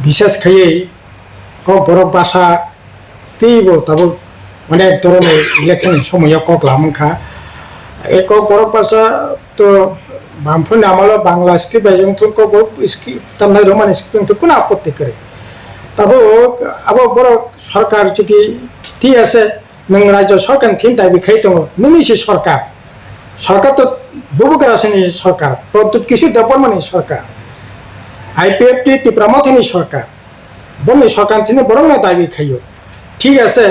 বিশেষ খেয়ে কক বরফ বাসা তীব তাবো অনেক ধরনের ইলেকশনের সময় কক লামখা এই কক বরফ বাসা তো বামফুন আমলো বাংলা স্ক্রিপ্ট এবং কক স্ক্রিপ্ট তার রোমান স্ক্রিপ্ট কোনো আপত্তি করে তাবো আবো বড় সরকার যদি ঠিক আছে নং রাজ্য সরকার চিন্তা বিখাই দङ নोंनिसो সরকার সরকার তো বুবুকারাসনি সরকার প্রদ্যুৎ কিছু দেববর্মনি সরকার আইপিএফটি টিপ্রামথনি সরকার বনি সরকার তিনি বরং দাবি খাইও ঠিক আছে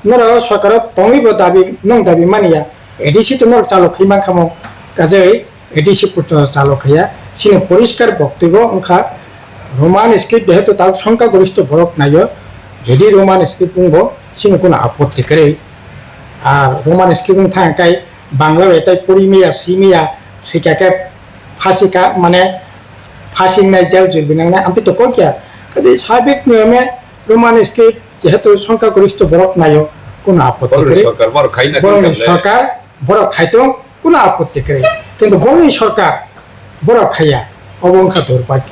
নর সরকার পঙ্গিব দাবি নং দাবি মানিয়া এডিসি তো নর চালক খাইমান খামো কাজে এডিসি পুত্র চালক খাইয়া সিনে পরিষ্কার বক্তব্য অংখা রোমান স্ক্রিপ্ট যেহেতু তার সংখ্যাগরিষ্ঠ বরফ নাইও যদি রোমান স্ক্রিপ্ট বুংবো সিনে কোনো আপত্তি করে আর রোমান স্ক্রিপ্ট থাকাই বাংলা এটাই পরিমিয়া সিমিয়া সেটাকে ফাঁসিকা মানে ফাঁসি নাই জেল জুলবি না আমি তো কিয়া কাজে স্বাভাবিক নিয়মে রোমান স্ক্রিপ্ট যেহেতু সংখ্যাগরিষ্ঠ বরফ নাইও কোনো আপত্তি করে সরকার বরফ খাইতো কোনো আপত্তি করে কিন্তু বর্ণী সরকার বরফ খাইয়া অবংখা দুর্ভাগ্য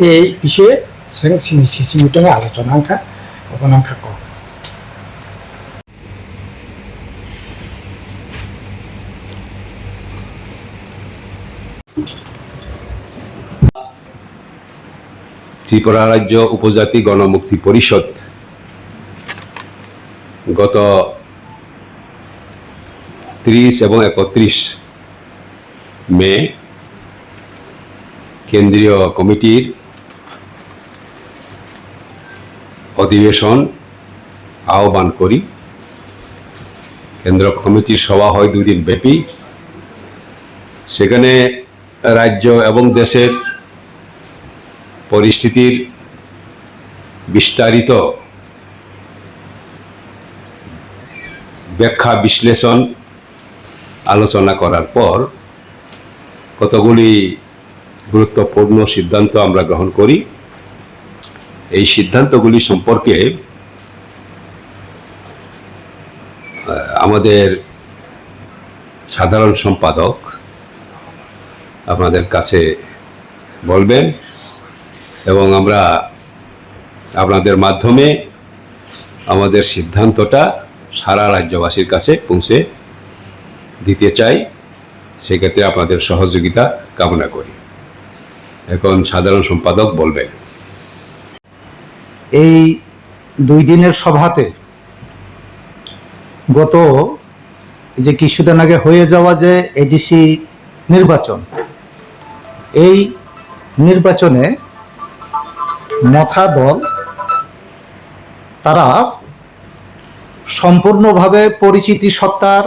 এই বিষয়ে সিনি সিসি মিটিংয়ে আলোচনা আংখা অবনাংখা কম ত্রিপুরা রাজ্য উপজাতি গণমুক্তি পরিষদ গত 30 এবং 31 মে কেন্দ্রীয় কমিটির অধিবেশন আহ্বান করি। কেন্দ্র কমিটির সভা হয় 2 দিন ব্যাপী। সেখানে রাজ্য এবং দেশের পরিস্থিতির বিস্তারিত ব্যাখ্যা বিশ্লেষণ আলোচনা করার পর কতগুলি গুরুত্বপূর্ণ সিদ্ধান্ত আমরা গ্রহণ করি। এই সিদ্ধান্তগুলি সম্পর্কে আমাদের সাধারণ সম্পাদক আপনাদের কাছে বলবেন এবং আমরা আপনাদের মাধ্যমে আমাদের সিদ্ধান্তটা সারা রাজ্যবাসীর কাছে পৌঁছে দিতে চাই। সেক্ষেত্রে আপনাদের সহযোগিতা কামনা করি। এখন সাধারণ সম্পাদক বলবেন। এই 2 দিনের সভাতে গত যে কিছুদিন আগে হয়ে যাওয়া যে এডিসি নির্বাচন, এই নির্বাচনে মথা দল তারা সম্পূর্ণভাবে পরিচিতি সত্তার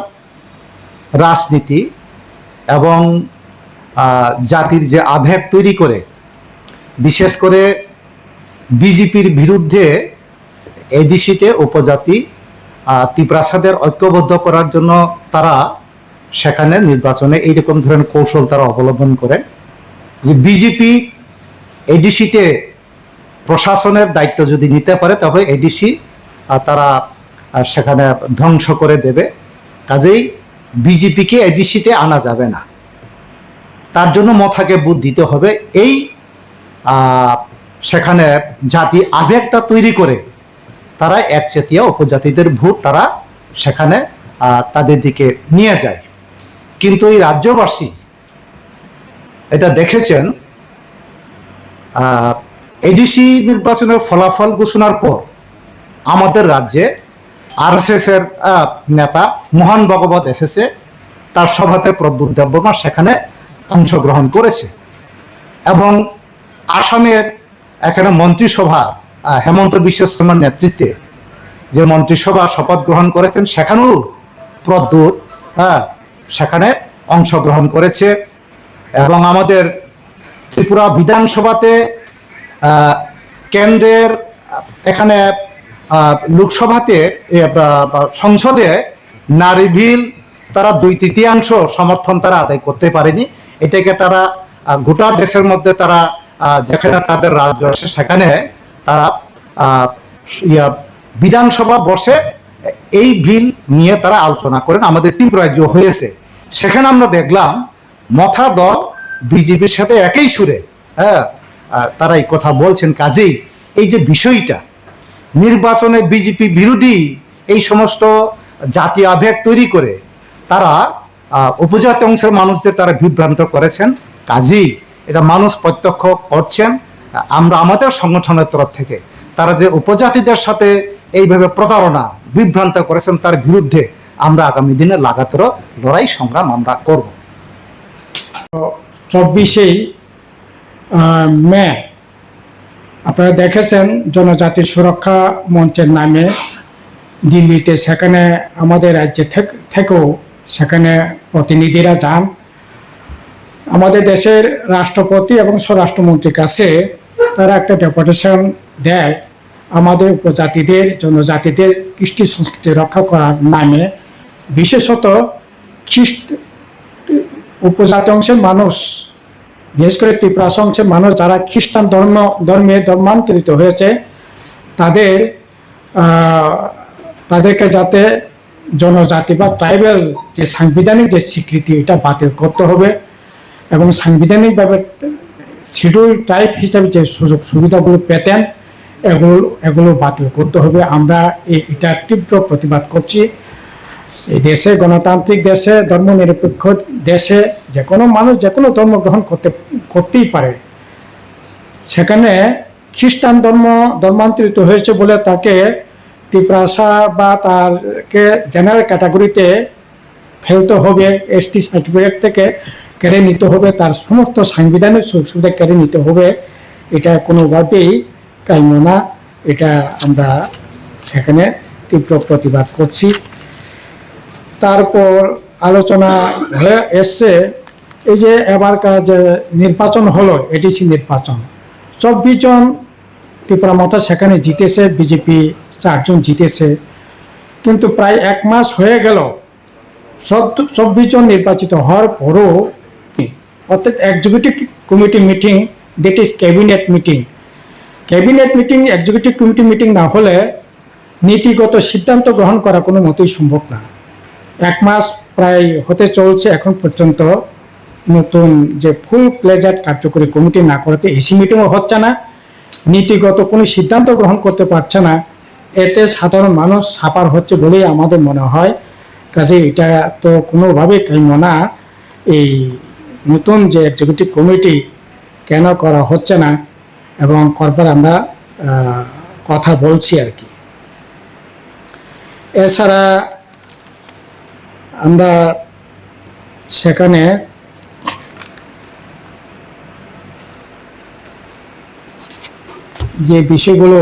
রাজনীতি এবং জাতির যে আবেগ তৈরি করে বিশেষ করে বিজেপির বিরুদ্ধে এডিসিতে উপজাতি ত্রিপ্রাসাদের ঐক্যবদ্ধ করার জন্য তারা সেখানে নির্বাচনে এইরকম ধরনের কৌশল তারা অবলম্বন করে যে বিজেপি এডিসিতে প্রশাসনের দায়িত্ব যদি নিতে পারে তবে এডিসি তারা সেখানে ধ্বংস করে দেবে। কাজেই বিজেপিকে এডিসিতে আনা যাবে না, তার জন্য মথাকে বুথ দিতে হবে। এই সেখানে জাতি আবেগটা তৈরি করে তারা একচেটিয়া উপজাতিদের ভোট তারা সেখানে তাদের দিকে নিয়ে যায়। কিন্তু এই রাজ্যবাসী এটা দেখেছেন, এডিসি নির্বাচনের ফলাফল ঘোষণার পর আমাদের রাজ্যে আরএসএস এর নেতা মোহন ভগবত এসেছে, তার সভাতে প্রদ্যুৎ দেববর্মা সেখানে অংশগ্রহণ করেছে এবং আসামের এখানে মন্ত্রিসভা হেমন্ত বিশ্ব শর্মার নেতৃত্বে যে মন্ত্রিসভা শপথ গ্রহণ করেছেন সেখানেও প্রদ্যুৎ সেখানে অংশগ্রহণ করেছে এবং আমাদের ত্রিপুরা বিধানসভাতে কেন্দ্রের এখানে লোকসভাতে সংসদে নারী বিল তারা 2/3 সমর্থন তারা আদায় করতে পারেনি। এটাকে তারা গোটা দেশের মধ্যে তারা যেখানে তাদের রাজ্য আছে সেখানে তারা বিধানসভা বসে এই বিল নিয়ে তারা আলোচনা করেন। আমাদের ত্রিপুরা রাজ্য হয়েছে, সেখানে আমরা দেখলাম মথা দল বিজেপির সাথে একই সুরে হ্যাঁ তারা এই কথা বলছেন। কাজেই এই যে বিষয়টা নির্বাচনে বিজেপি বিরোধী এই সমস্ত জাতি আবেগ তৈরি করে তারা উপজাতি অংশের মানুষদের তারা বিভ্রান্ত করেছেন। কাজেই এটা মানুষ প্রত্যক্ষ করছেন। আমরা আমাদের সংগঠনের তরফ থেকে তারা যে উপজাতিদের সাথে এইভাবে প্রতারণা বিভ্রান্ত করেছেন তার বিরুদ্ধে আমরা আগামী দিনে লাগাতার লড়াই সংগ্রাম আমরা করব। 24 মে আপনারা দেখেছেন জনজাতি সুরক্ষা মঞ্চের নামে দিল্লিতে, সেখানে আমাদের রাজ্যে থেকেও সেখানে প্রতিনিধিরা যান। আমাদের দেশের রাষ্ট্রপতি এবং স্বরাষ্ট্রমন্ত্রীর কাছে তারা একটা ডেপুটেশন দেয় আমাদের উপজাতিদের, জনজাতিদের কৃষ্টি সংস্কৃতি রক্ষা করার নামে, বিশেষত উপজাতি অংশের মানুষ, বিশেষ করে ত্রিপুরা অংশের মানুষ যারা খ্রিস্টান ধর্মে ধর্মান্তরিত হয়েছে তাদেরকে যাতে জনজাতি বা ট্রাইবেল যে সাংবিধানিক যে স্বীকৃতি এটা বাতিল করতে হবে এবং সাংবিধানিকভাবে শিডিউল ট্রাইব হিসাবে যে সুযোগ সুবিধাগুলো পেতেন এগুলো বাতিল করতে হবে। আমরা এটা তীব্র প্রতিবাদ করছি। এই দেশে, গণতান্ত্রিক দেশে, ধর্মনিরপেক্ষ দেশে যে কোনো মানুষ যে কোনো ধর্ম গ্রহণ করতেই পারে। সেখানে খ্রিস্টান ধর্মান্তরিত হয়েছে বলে তাকে ত্রিপ্রাসা বা তাকে জেনারেল ক্যাটাগরিতে ফেলতে হবে, এসটি সার্টিফিকেট থেকে কেড়ে নিতে হবে, তার সমস্ত সাংবিধানিক সুযোগ সুবিধা কেড়ে নিতে হবে, এটা কোনোভাবেই কাম্য না। এটা আমরা সেখানে তীব্র প্রতিবাদ করছি। তারপর আলোচনা হয়ে এসছে এই যে এবারকার যে নির্বাচন হলো, এডিসি নির্বাচন, 24 জন ত্রিপুরা মতো সেখানে জিতেছে, বিজেপি 4 জন জিতেছে, কিন্তু প্রায় 1 মাস হয়ে গেল 24 জন নির্বাচিত হওয়ার পরও, অর্থাৎ executive committee meeting, that is cabinet meeting, executive committee meeting না হলে নীতিগত সিদ্ধান্ত গ্রহণ করা কোনো মতেই সম্ভব না। 1 মাস প্রায় হতে চলছে, এখন পর্যন্ত নতুন যে ফুল প্লেজার কার্যকরী কমিটি না করাতে এসি মিটিংও হচ্ছে না, নীতিগত কোনো সিদ্ধান্ত গ্রহণ করতে পারছে না। এতে সাধারণ মানুষ সাপার হচ্ছে বলেই আমাদের মনে হয়। কাজে এটা তো কোনোভাবেই কাম্য না। এই নতুন যে এক্সিকিউটিভ কমিটি কেন করা হচ্ছে না এবং করবার আমরা কথা বলছি আর কি। এছাড়া আমরা সেখানে যে বিষয়গুলো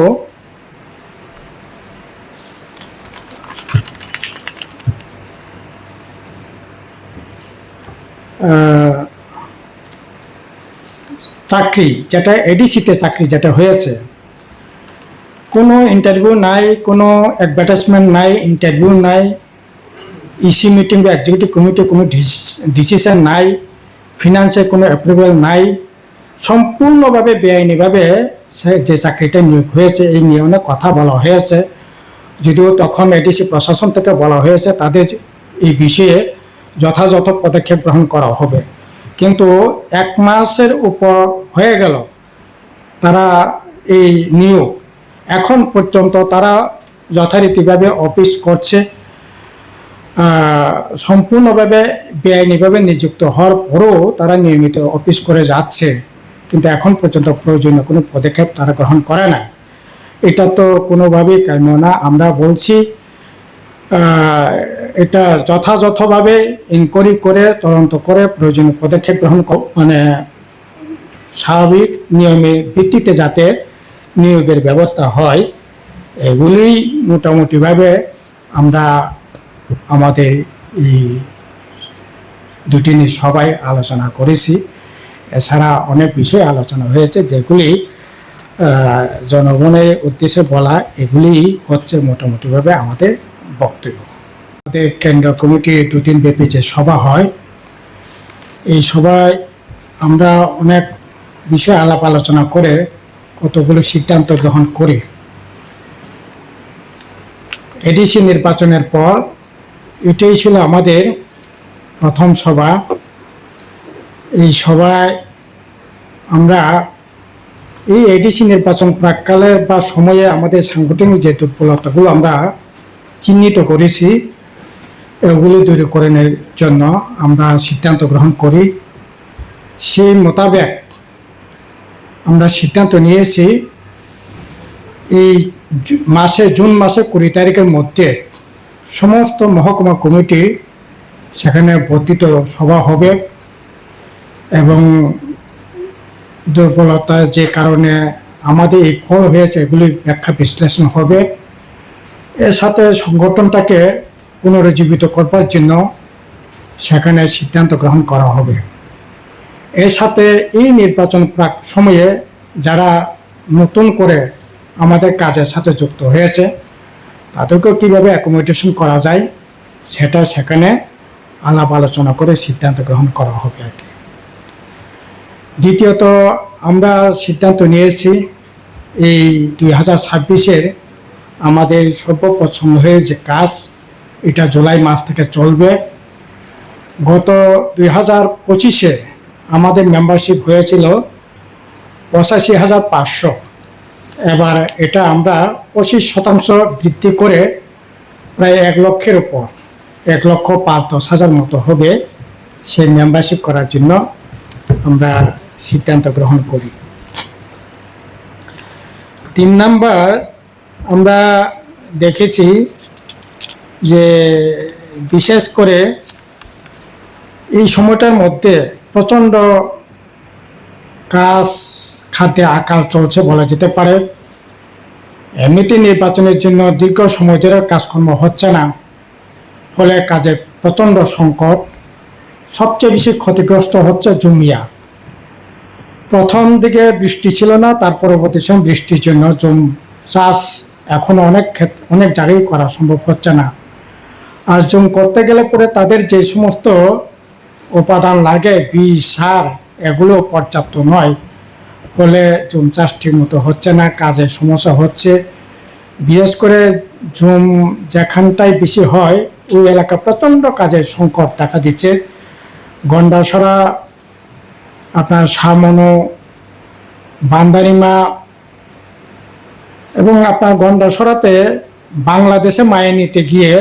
চাকরি, যেটা এডিসিতে চাকরি যেটা হয়েছে, কোনো ইন্টারভিউ নাই, কোনো অ্যাডভার্টাইজমেন্ট নাই, ইন্টারভিউ নাই, ইসি মিটিং বা এক্সিকিউটিভ কমিটি কোনো ডিসিশন নাই, ফিনান্সের কোনো অ্যাপ্রুভাল নাই, সম্পূর্ণভাবে বেআইনিভাবে যে চাকরিটা নিয়োগ হয়েছে এই নিয়ে অনেক কথা বলা হয়েছে। যদিও তখন এডিসি প্রশাসন থেকে বলা হয়েছে তাদের এই বিষয়ে যথাযথ পদক্ষেপ গ্রহণ করা হবে, কিন্তু 1 মাসের উপর হয়ে গেল তারা এই নিয়োগ, এখন পর্যন্ত তারা যথারীতিভাবে অফিস করছে, সম্পূর্ণভাবে বেআইনিভাবে নিযুক্ত হওয়ার পরও তারা নিয়মিত অফিস করে যাচ্ছে, কিন্তু এখন পর্যন্ত প্রয়োজনীয় কোনো পদক্ষেপ তারা গ্রহণ করে না। এটা তো কোনোভাবেই কাম্য না। আমরা বলছি এটা যথাযথভাবে ইনকোয়ারি করে, তদন্ত করে প্রয়োজনীয় পদক্ষেপ গ্রহণ মানে স্বাভাবিক নিয়মের ভিত্তিতে যাতে নিয়োগের ব্যবস্থা হয়, এগুলি মোটামুটিভাবে আমরা আমাদের এই 2 দিনের সভায় আলোচনা করেছি। এছাড়া অনেক বিষয় আলোচনা হয়েছে যেগুলি জনগণের উদ্দেশ্যে বলা, এগুলি হচ্ছে মোটামুটিভাবে আমাদের বক্তব্য। আমাদের কেন্দ্র কমিটির 2 দিন ব্যাপী যে সভা হয়, এই সভায় আমরা অনেক বিষয় আলাপ আলোচনা করে কতগুলো সিদ্ধান্ত গ্রহণ করি। এডিসি নির্বাচনের পর এটাই ছিল আমাদের প্রথম সভা। এই সভায় আমরা এই এডিসি নির্বাচন প্রাককালে বা সময়ে আমাদের সাংগঠনিক যে দুর্বলতাগুলো আমরা চিহ্নিত করেছি, এগুলো দূরীকরণের জন্য আমরা সিদ্ধান্ত গ্রহণ করি। সেই মোতাবেক আমরা সিদ্ধান্ত নিয়েছি এই জুন মাসে 20 তারিখের মধ্যে সমস্ত মহকুমা কমিটি সেখানে বর্ধিত সভা হবে এবং দুর্বলতার যে কারণে আমাদের এই ফল হয়েছে এগুলি ব্যাখ্যা বিশ্লেষণ হবে। এর সাথে সংগঠনটাকে পুনরুজ্জীবিত করবার জন্য সেখানে সিদ্ধান্ত গ্রহণ করা হবে। এর সাথে এই নির্বাচন প্রাক সময়ে যারা নতুন করে আমাদের কাজের সাথে যুক্ত হয়েছে তাদেরকেও কীভাবে অ্যাকোমোডেশন করা যায় সেটা সেখানে আলাপ আলোচনা করে সিদ্ধান্ত গ্রহণ করা হবে আর কি। দ্বিতীয়ত আমরা সিদ্ধান্ত নিয়েছি এই 2026-এর আমাদের সর্বপ্রথমের যে কাজ এটা জুলাই মাস থেকে চলবে। গত 2025-এ আমাদের মেম্বারশিপ হয়েছিল 85,500। এবার এটা আমরা 25% বৃদ্ধি করে প্রায় 1 লক্ষের উপর 1,05,10,000 মতো হবে সেই মেম্বারশিপ করার জন্য আমরা সিদ্ধান্ত গ্রহণ করি। 3 নাম্বার, আমরা দেখেছি যে বিশেষ করে এই সময়টার মধ্যে প্রচণ্ড কাজ খাদ্যে আকাল চলছে বলা যেতে পারে। এমনিতে নির্বাচনের জন্য দীর্ঘ সময় ধরে কাজকর্ম হচ্ছে না, ফলে কাজের প্রচণ্ড সংকট। সবচেয়ে বেশি ক্ষতিগ্রস্ত হচ্ছে জুমিয়া। প্রথম দিকে বৃষ্টি ছিল না, তার পরবর্তী সময় বৃষ্টির জন্য জুম চাষ এখন অনেক জায়গায় করা সম্ভব হচ্ছে না। আর জুম করতে গেলে পরে তাদের যে সমস্ত উপাদান লাগে, বীজ, সার, এগুলো পর্যাপ্ত নয়, ফলে জুম চাষ ঠিক মতো হচ্ছে না, কাজের সমস্যা হচ্ছে। বিশেষ করে জুম যেখানটায় বেশি হয় ওই এলাকা প্রচণ্ড কাজের সংকট দেখা দিচ্ছে। গন্ডাছড়া, আপনার সামনো, বান্দারিমা এবং আপনার গন্ডাছড়াতে বাংলাদেশে মায়ে নিতে গিয়ে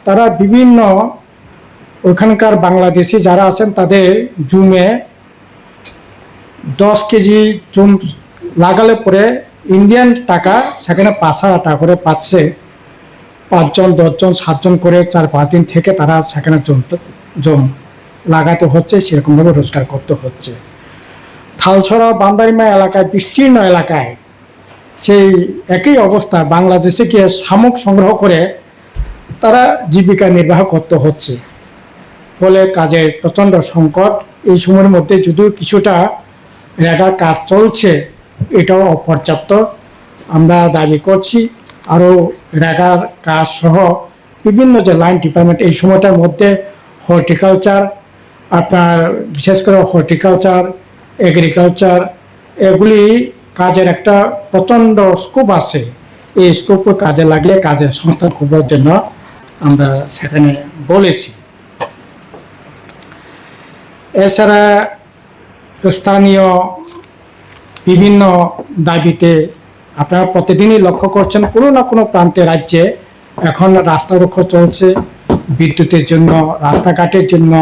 তারা বিভিন্ন ওইখানকার বাংলাদেশি যারা আছেন তাদের জুমে 10 কেজি জুম লাগালে পরে ইন্ডিয়ান টাকা সেখানে 5,000 টাকা করে পাচ্ছে। 5 জন 10 জন 7 জন করে 4-5 দিন থেকে তারা সেখানে জম লাগাতে হচ্ছে, সেরকমভাবে রোজগার করতে হচ্ছে। থালছড়া, বান্দারিমা এলাকায়, বিস্তীর্ণ এলাকায় সেই একই অবস্থা, বাংলাদেশে গিয়ে শামুক সংগ্রহ করে তারা জীবিকা নির্বাহ করতে হচ্ছে, ফলে কাজের প্রচণ্ড সংকট। এই সময়ের মধ্যে যদিও কিছুটা রেগার কাজ চলছে, এটাও অপর্যাপ্ত। আমরা দাবি করছি আরও রেগার কাজ সহ বিভিন্ন যে লাইন ডিপার্টমেন্ট এই সময়টার মধ্যে হর্টিকালচার, আপনার বিশেষ করে হর্টিকালচার, এগ্রিকালচার, এগুলি কাজের একটা প্রচণ্ড স্কোপ আছে। এই স্কোপ কাজে লাগলে কাজের সংস্থান করবার জন্য আমরা সেখানে বলেছি। এছাড়া স্থানীয় বিভিন্ন দাবিতে আপনারা প্রতিদিনই লক্ষ্য করছেন কোনো না কোনো প্রান্তে রাজ্যে এখন রাস্তা রক্ষা চলছে, বিদ্যুতের জন্য, রাস্তাঘাটের জন্য।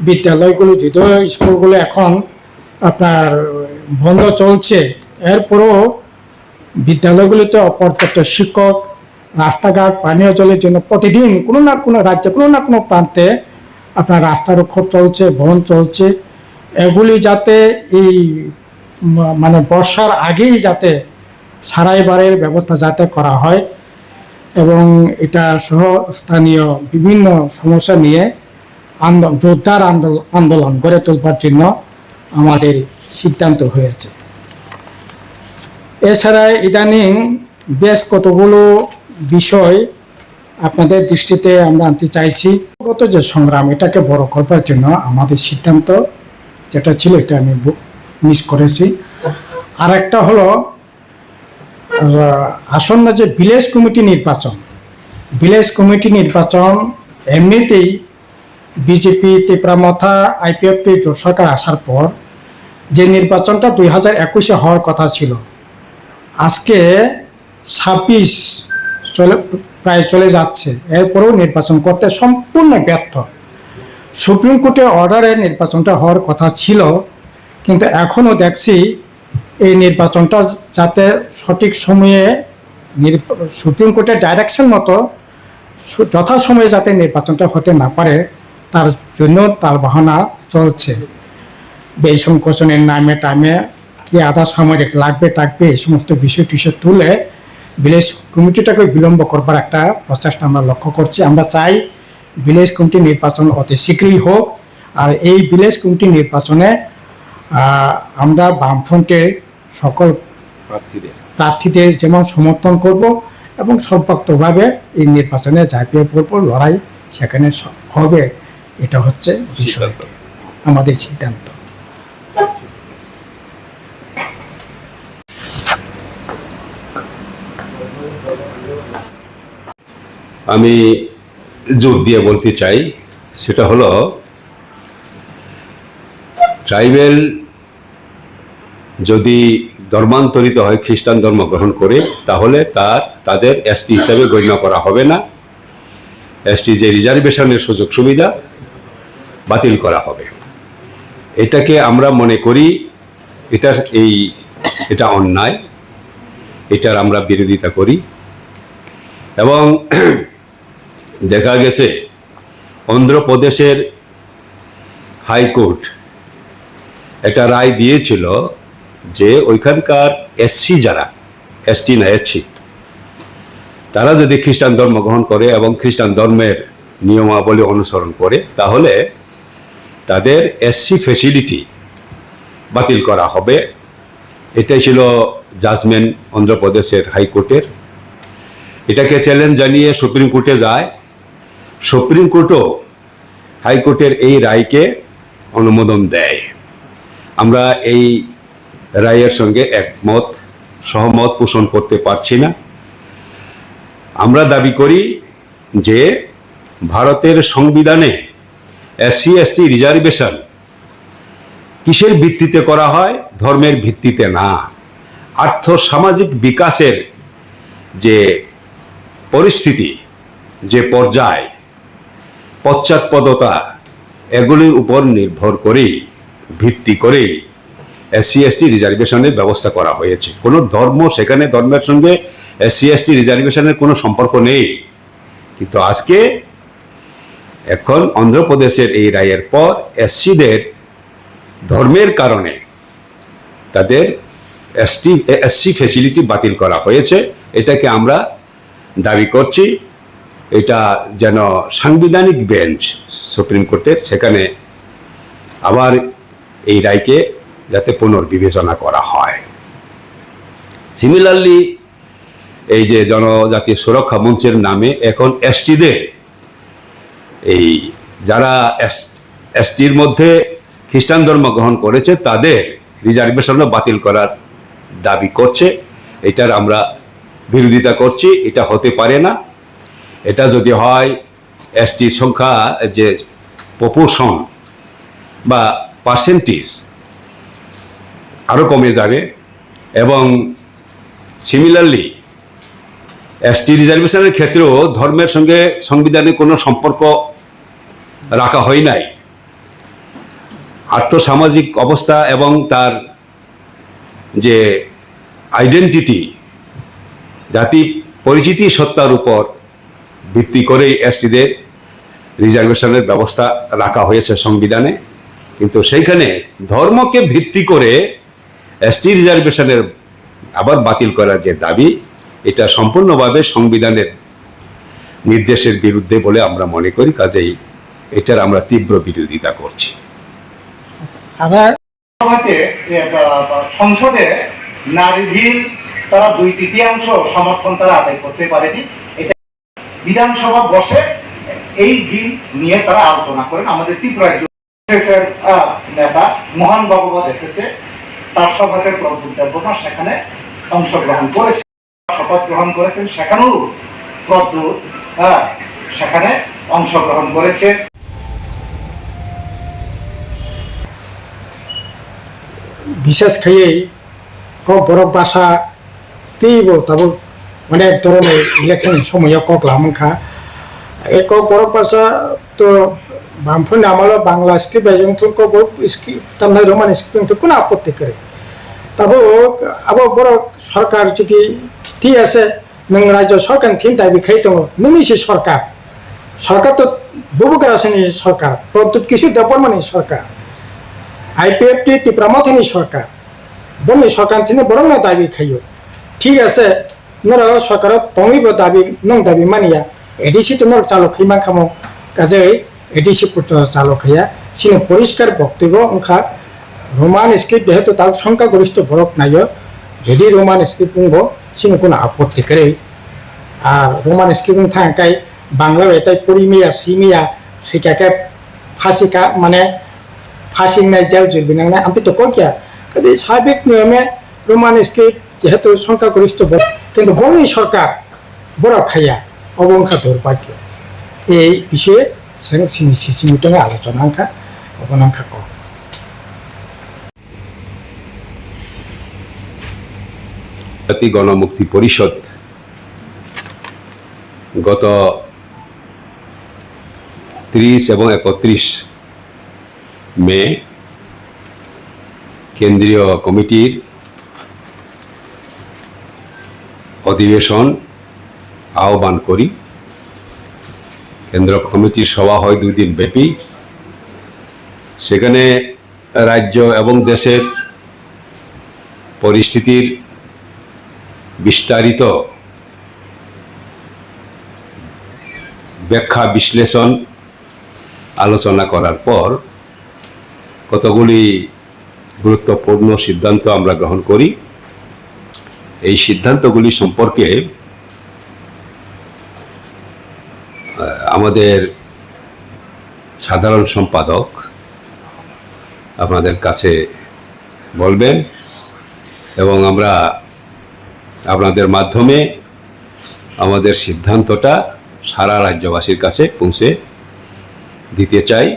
বিদ্যালয়গুলো, যদিও স্কুলগুলো এখন আপনার বন্ধ চলছে, এরপরও বিদ্যালয়গুলিতে অপর্যাপ্ত শিক্ষক, রাস্তাঘাট, পানীয় জলের জন্য প্রতিদিন কোনো না কোনো রাজ্যে কোনো না কোনো প্রান্তে আপনার রাস্তা রক্ষা চলছে, বন চলছে। এগুলি যাতে এই মানে বর্ষার আগেই যাতে সারাইবারের ব্যবস্থা যাতে করা হয় এবং এটা সহ স্থানীয় বিভিন্ন সমস্যা নিয়ে জোরদার আন্দোলন গড়ে তোলবার জন্য আমাদের সিদ্ধান্ত হয়েছে। এছাড়া ইদানিং বেশ কতগুলো বিষয় আপনাদের দৃষ্টিতে আমরা আনতে চাইছি। গত যে সংগ্রাম, এটাকে বড় করবার জন্য আমাদের সিদ্ধান্ত যেটা ছিল এটা আমি মিস করেছি। আর একটা হলো আসন্ন যে ভিলেজ কমিটি নির্বাচন এমনিতেই বিজেপি তীব্রামথা আইপিএফটি জোট সরকার আসার পর যে নির্বাচনটা 2021-এ হওয়ার কথা ছিল, আজকে 26 প্রায় চলে যাচ্ছে, এরপরেও নির্বাচন করতে সম্পূর্ণ ব্যর্থ। সুপ্রিম কোর্টের অর্ডারে নির্বাচনটা হওয়ার কথা ছিল, কিন্তু এখনও দেখছি এই নির্বাচনটা যাতে সঠিক সময়ে সুপ্রিম কোর্টের ডাইরেকশন মতো যথাসময়ে যাতে নির্বাচনটা হতে না পারে, তার জন্য তার বাহানা চলছে। ব্যয় সংকোচনের নামে টাইমে কি আধা সামরিক লাগবে থাকবে, এই সমস্ত বিষয় টিষয় তুলে ভিলেজ কমিটিটাকে বিলম্ব করবার একটা প্রচেষ্টা আমরা লক্ষ্য করছি। আমরা চাই ভিলেজ কমিটি নির্বাচন অতি শীঘ্রই হোক, আর এই ভিলেজ কমিটি নির্বাচনে আমরা বামফ্রন্টের সকল প্রার্থীদের যেমন সমর্থন করব এবং সর্বাত্মকভাবে এই নির্বাচনে ঝাঁপিয়ে পড়ব, লড়াই সেখানে হবে, এটা হচ্ছে বিষয়, আমাদের সিদ্ধান্ত। আমি জোর দিয়ে বলতে চাই, সেটা হলো ট্রাইবেল যদি ধর্মান্তরিত হয়, খ্রিস্টান ধর্ম গ্রহণ করে, তাহলে তাদের এসটি হিসাবে গণ্য করা হবে না। এসটি যে রিজার্ভেশনের সুযোগ সুবিধা বাতিল করা হবে। এটাকে আমরা মনে করি এটা অন্যায়, এটার আমরা বিরোধিতা করি। এবং দেখা গেছে অন্ধ্রপ্রদেশের হাইকোর্ট একটা রায় দিয়েছিল যে ওইখানকার এসসি যারা, এসটি না এসসি, তারা যদি খ্রিস্টান ধর্ম গ্রহণ করে এবং খ্রিস্টান ধর্মের নিয়মাবলী অনুসরণ করে, তাহলে তাদের এসসি ফ্যাসিলিটি বাতিল করা হবে। এটাই ছিল জাজমেন্ট অন্ধ্রপ্রদেশের হাইকোর্টের। এটাকে চ্যালেঞ্জ জানিয়ে সুপ্রিম কোর্টে যায়। সুপ্রিম কোর্টও হাইকোর্টের এই রায়কে অনুমোদন দেয়। আমরা এই রায়ের সঙ্গে সহমত পোষণ করতে পারছি না। আমরা দাবি করি যে ভারতের সংবিধানে এসসি এসটি রিজার্ভেশন কিসের ভিত্তিতে করা হয়? ধর্মের ভিত্তিতে না। আর্থ সামাজিক বিকাশের যে পরিস্থিতি, যে পর্যায়, পশ্চাৎপদতা, এগুলির উপর নির্ভর করেই, ভিত্তি করেই এসসি এসটি রিজার্ভেশনের ব্যবস্থা করা হয়েছে। কোনো ধর্ম, সেখানে ধর্মের সঙ্গে এসসি এসটি রিজার্ভেশনের কোনো সম্পর্ক নেই। কিন্তু এখন অন্ধ্রপ্রদেশের এই রায়ের পর এসসিদের ধর্মের কারণে তাদের এসসি ফ্যাসিলিটি বাতিল করা হয়েছে। এটাকে আমরা দাবি করছি এটা যেন সাংবিধানিক বেঞ্চ সুপ্রিম কোর্টের, সেখানে আবার এই রায়কে যাতে পুনর্বিবেচনা করা হয়। সিমিলারলি এই যে জনজাতি সুরক্ষা মঞ্চের নামে এখন এসটিদের, এই যারা এসটির মধ্যে খ্রিস্টান ধর্ম গ্রহণ করেছে, তাদের রিজার্ভেশনও বাতিল করার দাবি করছে। এটার আমরা বিরোধিতা করছি। এটা হতে পারে না। এটা যদি হয়, এসটির সংখ্যা যে প্রপোর্শন বা পার্সেন্টেজ আরও কমে যাবে। এবং সিমিলারলি এসটি রিজার্ভেশনের ক্ষেত্রেও ধর্মের সঙ্গে সংবিধানে কোনো সম্পর্ক রাখা হয় নাই। আর্থসামাজিক অবস্থা এবং তার যে আইডেন্টিটি, জাতি পরিচিতি সত্তার উপর ভিত্তি করে এসটিদের রিজার্ভেশনের ব্যবস্থা রাখা হয়েছে সংবিধানে। কিন্তু সেইখানে ধর্মকে ভিত্তি করে এসটি রিজার্ভেশনের আবার বাতিল করার যে দাবি, এটা সম্পূর্ণভাবে সংবিধানের নির্দেশের বিরুদ্ধে বলে আমরা মনে করি। কাজেই এটার আমরা তীব্র বিরোধিতা করছি। সংসদে নারী বিল তারা 2/3 সমর্থন তারা আদায় করতে পারেনি। এটা বিধানসভা বসে এই বিল নিয়ে তারা আলোচনা করেন। আমাদের ত্রিপুরা নেতা মোহন ভগবত এসেছে, তার সভাতে প্রদ্যুৎ দেববর্মা সেখানে অংশগ্রহণ করেছে, শপথ গ্রহণ করেছেন। সেখানেও প্রদ্যুৎ সেখানে অংশগ্রহণ করেছে। বিশেষ খেয়ে বড় বাসা তীব তাবো অনেক ধরনের ইলেকশনের সময় লামখা এক বড় বাসা তো বামফুন আমলো বাংলা স্ক্রিপ্ট স্ক্রিপ্ট তার রোমান স্ক্রিপ্ট কোনো আপত্তি করে তাবো আবো বড় সরকার যদি ঠিক আছে নং রাজ্য সরকার ফিন দাবি খাই দङ নोंनि সরকার সরকার তো বুবুকারাসনি সরকার প্রদ্যুৎ কিছু দেববর্মানি সরকার আইপিএফটি টিপ্রামথনি সরকার বনি সরকার তিনি বরং দাবি খাইও ঠিক আছে নরা সরকার তঙিব দাবি নং দাবি মানিয়া এডিসি তো নর চালক খাইমান খামো কাজে এডিসি পুত্র চালক খাইয়া সিনে পরিষ্কার বক্তব্য ওংখা রোমান স্ক্রিপ্ট যেহেতু তার সংখ্যাগরিষ্ঠ বরক নাইও যদি রোমান স্ক্রিপ্ট বুংবো সিনে কোনো আপত্তি করে আর রোমান স্ক্রিপ্ট থাকায় বাংলা এটাই পরিমিয়া সিমিয়া সেটাকে ফাঁসিকা মানে ফাঁসি নাই জেল জুলবি না আমি তো কিয়া কাজে সাবেক নিয়মে রোমান স্ক্রিপ্ট যেহেতু সংখ্যাগরিষ্ঠ কিন্তু বনি সরকার বড় খাইয়া অবংখা দুর্ভাগ্য এই বিষয়ে সিনি সিসিমিটনে আলোচনা আঙ্কা অবনাঙ্কা ক জাতি গণমুক্তি পরিষদ গত 30 এবং 31 মে কেন্দ্রীয় কমিটির অধিবেশন আহ্বান করি। কেন্দ্র কমিটির সভা হয় 2 দিন ব্যাপী। সেখানে রাজ্য এবং দেশের পরিস্থিতির বিস্তারিত ব্যাখ্যা বিশ্লেষণ আলোচনা করার পর কতগুলি গুরুত্বপূর্ণ সিদ্ধান্ত আমরা গ্রহণ করি। এই সিদ্ধান্তগুলি সম্পর্কে আমাদের সাধারণ সম্পাদক আপনাদের কাছে বলবেন এবং আমরা আপনাদের মাধ্যমে আমাদের সিদ্ধান্তটা সারা রাজ্যবাসীর কাছে পৌঁছে দিতে চাই।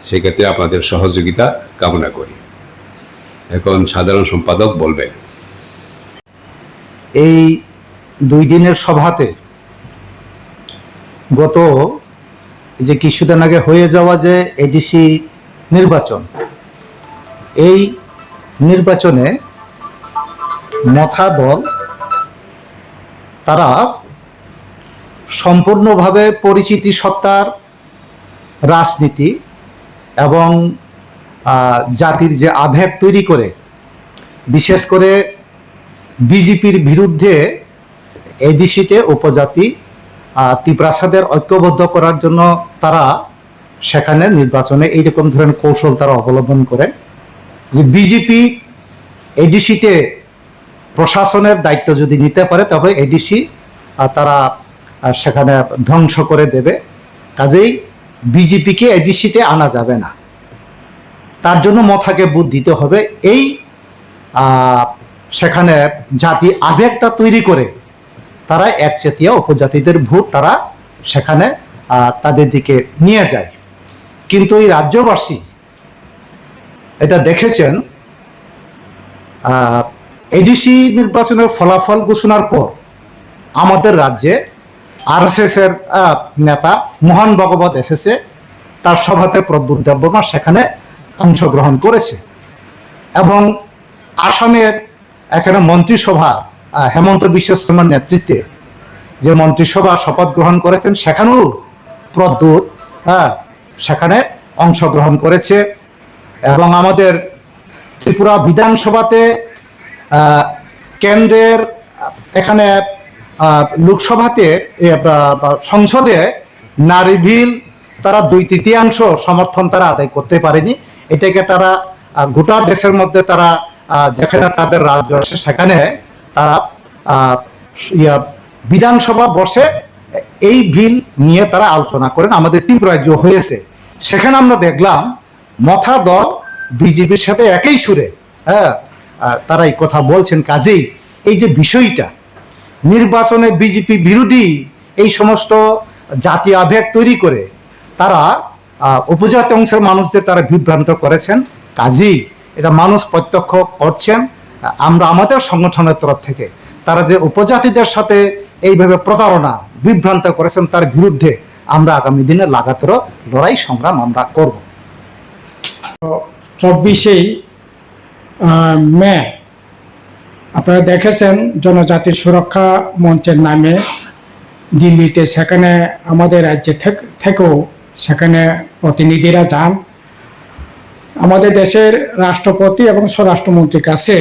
সেক্ষেত্রে আপনাদের সহযোগিতা কামনা করি। এখন সাধারণ সম্পাদক বলবেন। এই 2 দিনের সভাতে গত যে কিছুদিন আগে হয়ে যাওয়া যে এডিসি নির্বাচন, এই নির্বাচনে মথা দল তারা সম্পূর্ণভাবে পরিচিতি সত্তার রাজনীতি এবং জাতির যে আবেগ তৈরি করে বিশেষ করে বিজেপির বিরুদ্ধে এডিসিতে উপজাতি তিপ্রাসাদের ঐক্যবদ্ধ করার জন্য তারা সেখানে নির্বাচনে এইরকম ধরনের কৌশল তারা অবলম্বন করে যে বিজেপি এডিসিতে প্রশাসনের দায়িত্ব যদি নিতে পারে তবে এডিসি তারা সেখানে ধ্বংস করে দেবে। কাজেই বিজেপিকে এডিসিতে আনা যাবে না, তার জন্য মথাকে বুথ দিতে হবে। এই সেখানে জাতি আবেগটা তৈরি করে তারা একচেটিয়া উপজাতিদের ভোট তারা সেখানে তাদের দিকে নিয়ে যায়। কিন্তু এই রাজ্যবাসী এটা দেখেছেন, এডিসি নির্বাচনের ফলাফল ঘোষণার পর আমাদের রাজ্যে আরএসএস এর নেতা মোহন ভগবত এসেছে, তার সভাতে প্রদ্যুৎ দেববর্মা সেখানে অংশগ্রহণ করেছে এবং আসামের এখানে মন্ত্রিসভা হেমন্ত বিশ্ব শর্মার নেতৃত্বে যে মন্ত্রিসভা শপথ গ্রহণ করেছেন সেখানেও প্রদ্যুৎ সেখানে অংশগ্রহণ করেছে এবং আমাদের ত্রিপুরা বিধানসভাতে কেন্দ্রের এখানে লোকসভাতে সংসদে নারী বিল তারা 2/3 সমর্থন তারা আদায় করতে পারেনি। এটাকে তারা গোটা দেশের মধ্যে তারা যেখানে তাদের রাজ্য আছে সেখানে তারা বিধানসভা বসে এই বিল নিয়ে তারা আলোচনা করেন। আমাদের ত্রিপুরা রাজ্য হয়েছে, সেখানে আমরা দেখলাম মথা দল বিজেপির সাথে একই সুরে তারা এই কথা বলছেন। কাজেই এই যে বিষয়টা নির্বাচনে বিজেপি বিরোধী এই সমস্ত জাতি আবেগ তৈরি করে তারা উপজাতি অংশের মানুষদের তারা বিভ্রান্ত করেছেন। কাজেই এটা মানুষ প্রত্যক্ষ করছেন। আমরা আমাদের সংগঠনের তরফ থেকে তারা যে উপজাতিদের সাথে এইভাবে প্রতারণা বিভ্রান্ত করেছেন তার বিরুদ্ধে আমরা আগামী দিনে লাগাতার লড়াই সংগ্রাম আমরা করব। 24শে মে আপনারা দেখেছেন জনজাতি সুরক্ষা মঞ্চের নামে দিল্লিতে, সেখানে আমাদের রাজ্যে থেকেও সেখানে প্রতিনিধিরা যান। আমাদের দেশের রাষ্ট্রপতি এবং স্বরাষ্ট্রমন্ত্রীর কাছে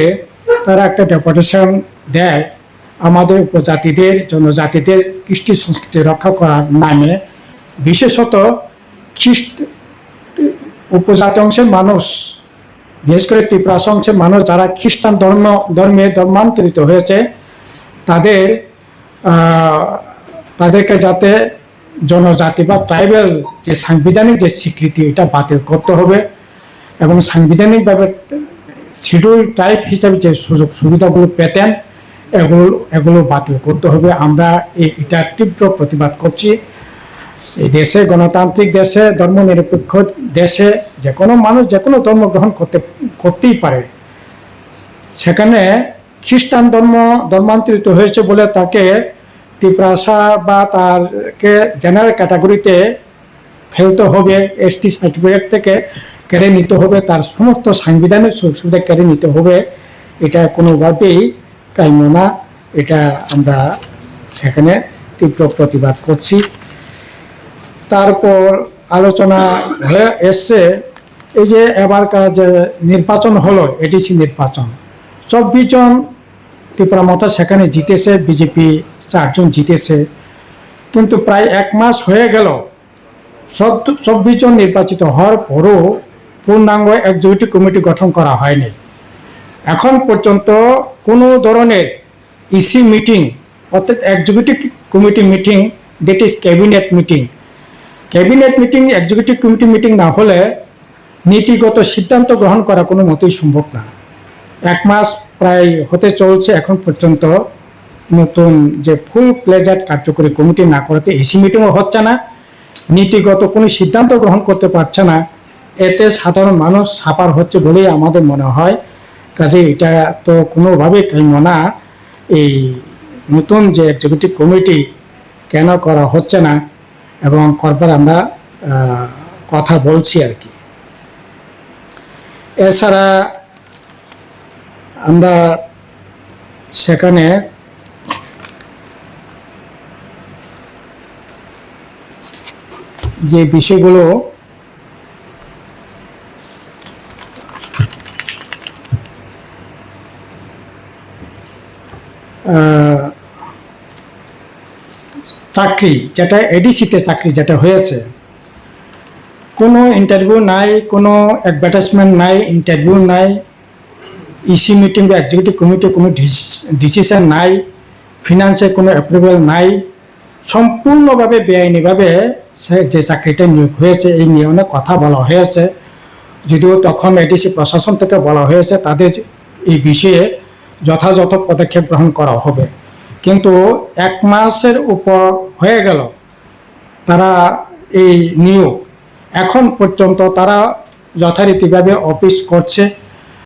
তারা একটা ডেপুটেশন দেয় আমাদের উপজাতিদের, জনজাতিদের কৃষ্টি সংস্কৃতি রক্ষা করার নামে, বিশেষত উপজাতি অংশের মানুষ, বিশেষ করে ত্রিপুরা অংশের মানুষ যারা খ্রিস্টান ধর্মে ধর্মান্তরিত হয়েছে তাদেরকে যাতে জনজাতি বা ট্রাইবেল যে সাংবিধানিক যে স্বীকৃতি এটা বাতিল করতে হবে এবং সাংবিধানিকভাবে শিডিউল ট্রাইব হিসাবে যে সুযোগ সুবিধাগুলো পেতেন এগুলো বাতিল করতে হবে। আমরা এটা তীব্র প্রতিবাদ করছি। এই দেশে, গণতান্ত্রিক দেশে, ধর্মনিরপেক্ষ দেশে যে কোনো মানুষ যে কোনো ধর্ম গ্রহণ করতেই পারে। সেখানে খ্রিস্টান ধর্মান্তরিত হয়েছে বলে তাকে ত্রিপ্রাসা বা তারকে জেনারেল ক্যাটাগরিতে ফেলতে হবে, এসটি সার্টিফিকেট থেকে কেড়ে নিতে হবে, তার সমস্ত সাংবিধানিক সুযোগ সুবিধা কেড়ে নিতে হবে, এটা কোনোভাবেই কাম্য না। এটা আমরা সেখানে তীব্র প্রতিবাদ করছি। তারপর আলোচনা হয়ে এসছে এই যে এবারকার যে নির্বাচন হলো, এডিসি নির্বাচন, 24 জন ত্রিপুরা মতো সেখানে জিতেছে, বিজেপি 4 জন জিতেছে, কিন্তু প্রায় 1 মাস হয়ে গেল 24 জন নির্বাচিত হওয়ার পরও পূর্ণাঙ্গ এক্সিকিউটিভ কমিটি গঠন করা হয়নি। এখন পর্যন্ত কোনো ধরনের ইসি মিটিং, অর্থাৎ executive committee meeting, that is cabinet meeting, executive committee meeting না হলে নীতিগত সিদ্ধান্ত গ্রহণ করা কোনো মতেই সম্ভব না। 1 মাস প্রায় হতে চলছে, এখন পর্যন্ত নতুন যে ফুল প্লেজার কার্যকরী কমিটি না করাতে ইসি মিটিংও হচ্ছে না, নীতিগত কোনো সিদ্ধান্ত গ্রহণ করতে পারছে না। এতে সাধারণ মানুষ সাপার হচ্ছে বলেই আমাদের মনে হয়। কাজে এটা তো কোনোভাবেই কাম্য না। এই নতুন যে এক্সিকিউটিভ কমিটি কেন করা হচ্ছে না এবং করবার আমরা কথা বলছি আর কি। এছাড়া আমরা সেখানে যে বিষয়গুলো চাকরি, যেটা এডিসিতে চাকরি যেটা হয়েছে, কোনো ইন্টারভিউ নাই, কোনো অ্যাডভার্টাইজমেন্ট নাই, ইন্টারভিউ নাই, ইসি মিটিং বা এক্সিকিউটিভ কমিটি কোনো ডিসিশন নাই, ফিনান্সে কোনো অ্যাপ্রুভাল নাই, সম্পূর্ণভাবে বেআইনিভাবে যে চাকরিটা নিয়োগ হয়েছে এই নিয়ে অনেক কথা বলা হয়েছে। যদিও তখন এডিসি প্রশাসন থেকে বলা হয়েছে তাদের এই বিষয়ে যথাযথ পদক্ষেপ গ্রহণ করা হবে, কিন্তু 1 মাসের উপর হয়ে গেল তারা এই নিয়োগ, এখন পর্যন্ত তারা যথারীতিভাবে অফিস করছে।